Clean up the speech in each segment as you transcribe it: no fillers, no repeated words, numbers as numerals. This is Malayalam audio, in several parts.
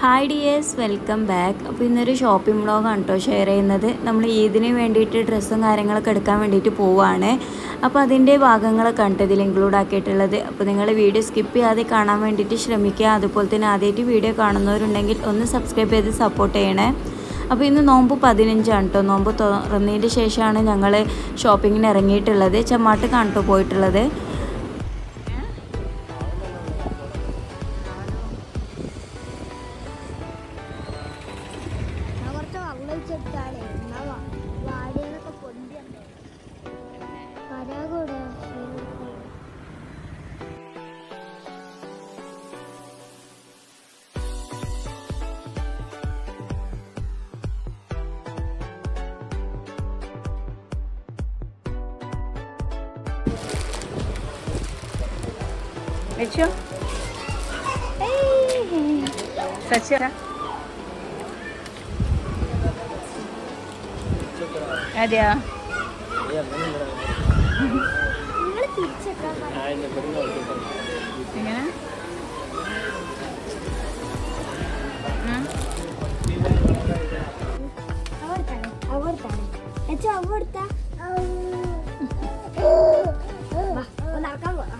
Hi dears, welcome back. അപ്പോൾ ഇന്നൊരു ഷോപ്പിംഗ് വ്ളോഗാണ് കേട്ടോ ഷെയർ ചെയ്യുന്നത്. നമ്മൾ ഈദിന് വേണ്ടിയിട്ട് ഡ്രസ്സും കാര്യങ്ങളൊക്കെ എടുക്കാൻ വേണ്ടിയിട്ട് പോവുകയാണ്. അപ്പോൾ അതിൻ്റെ ഭാഗങ്ങളൊക്കെ ഉണ്ട് ഇതിൽ ഇൻക്ലൂഡ് ആക്കിയിട്ടുള്ളത്. അപ്പോൾ നിങ്ങൾ വീഡിയോ സ്കിപ്പ് ചെയ്യാതെ കാണാൻ വേണ്ടിയിട്ട് ശ്രമിക്കുക. അതുപോലെ തന്നെ ആദ്യമായിട്ട് വീഡിയോ കാണുന്നവരുണ്ടെങ്കിൽ ഒന്ന് സബ്സ്ക്രൈബ് ചെയ്ത് സപ്പോർട്ട് ചെയ്യണേ. അപ്പോൾ ഇന്ന് നോമ്പ് 15 കേട്ടോ. നോമ്പ് തുറന്നതിൻ്റെ ശേഷമാണ് ഞങ്ങൾ ഷോപ്പിങ്ങിന് ഇറങ്ങിയിട്ടുള്ളത്. ചമ്മാട്ടക്കാണ് കേട്ടോ പോയിട്ടുള്ളത്. Hecho. Sacha. Adia. Eങ്ങനെ? Abortane. Hecho aborta. Va, una cámara.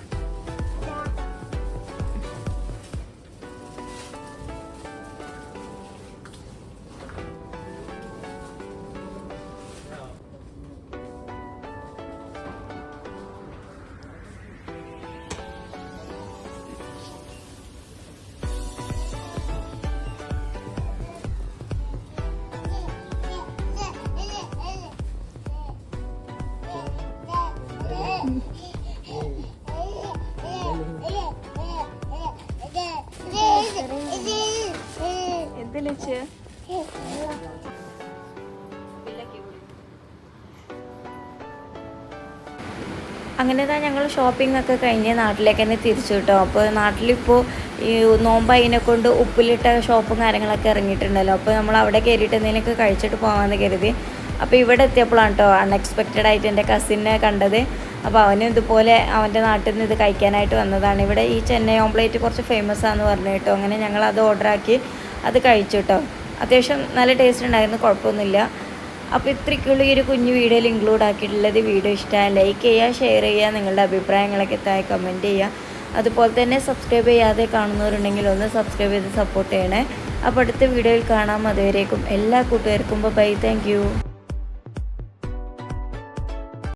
എന്തിലെച്ച് അങ്ങനെ തന്നെ ഞങ്ങൾ ഷോപ്പിംഗ് ഒക്കെ കഴിഞ്ഞ് നാട്ടിലേക്ക് തന്നെ തിരിച്ചു കേട്ടോ. അപ്പോൾ നാട്ടിലിപ്പോൾ ഈ നോമ്പ് അതിനെ കൊണ്ട് ഉപ്പിലിട്ട ഷോപ്പും കാര്യങ്ങളൊക്കെ ഇറങ്ങിയിട്ടുണ്ടല്ലോ. അപ്പോൾ നമ്മൾ അവിടെ കയറിയിട്ട് എന്തെങ്കിലുമൊക്കെ കഴിച്ചിട്ട് പോകാമെന്ന് കരുതി. അപ്പോൾ ഇവിടെ എത്തിയപ്പോഴാണ് കേട്ടോ അൺഎക്സ്പെക്റ്റഡ് ആയിട്ട് എൻ്റെ കസിനെ കണ്ടത്. അപ്പോൾ അവനും ഇതുപോലെ അവൻ്റെ നാട്ടിൽ നിന്ന് ഇത് കഴിക്കാനായിട്ട് വന്നതാണ്. ഇവിടെ ഈ ചെന്നൈ ഓംപ്ലേറ്റ് കുറച്ച് ഫേമസ് ആണെന്ന് പറഞ്ഞു കേട്ടോ. അങ്ങനെ ഞങ്ങൾ അത് ഓർഡറാക്കി അത് കഴിച്ചു കേട്ടോ. അത്യാവശ്യം നല്ല ടേസ്റ്റ് ഉണ്ടായിരുന്നു, കുഴപ്പമൊന്നുമില്ല. അപ്പോൾ ഇത്രയ്ക്കുള്ള ഈ ഒരു കുഞ്ഞു വീഡിയോയിൽ ഇൻക്ലൂഡ് ആക്കിയിട്ടുള്ളത്. വീഡിയോ ഇഷ്ടമായി ലൈക്ക് ചെയ്യുക, ഷെയർ ചെയ്യുക, നിങ്ങളുടെ അഭിപ്രായങ്ങളൊക്കെ താഴെ കമൻറ്റ് ചെയ്യുക. അതുപോലെ തന്നെ സബ്സ്ക്രൈബ് ചെയ്യാതെ കാണുന്നവരുണ്ടെങ്കിൽ ഒന്ന് സബ്സ്ക്രൈബ് ചെയ്ത് സപ്പോർട്ട് ചെയ്യണേ. അപ്പോൾ അടുത്ത വീഡിയോയിൽ കാണാം. അതുവരേക്കും എല്ലാ കൂട്ടുകാർക്കും ബൈ. Thank you.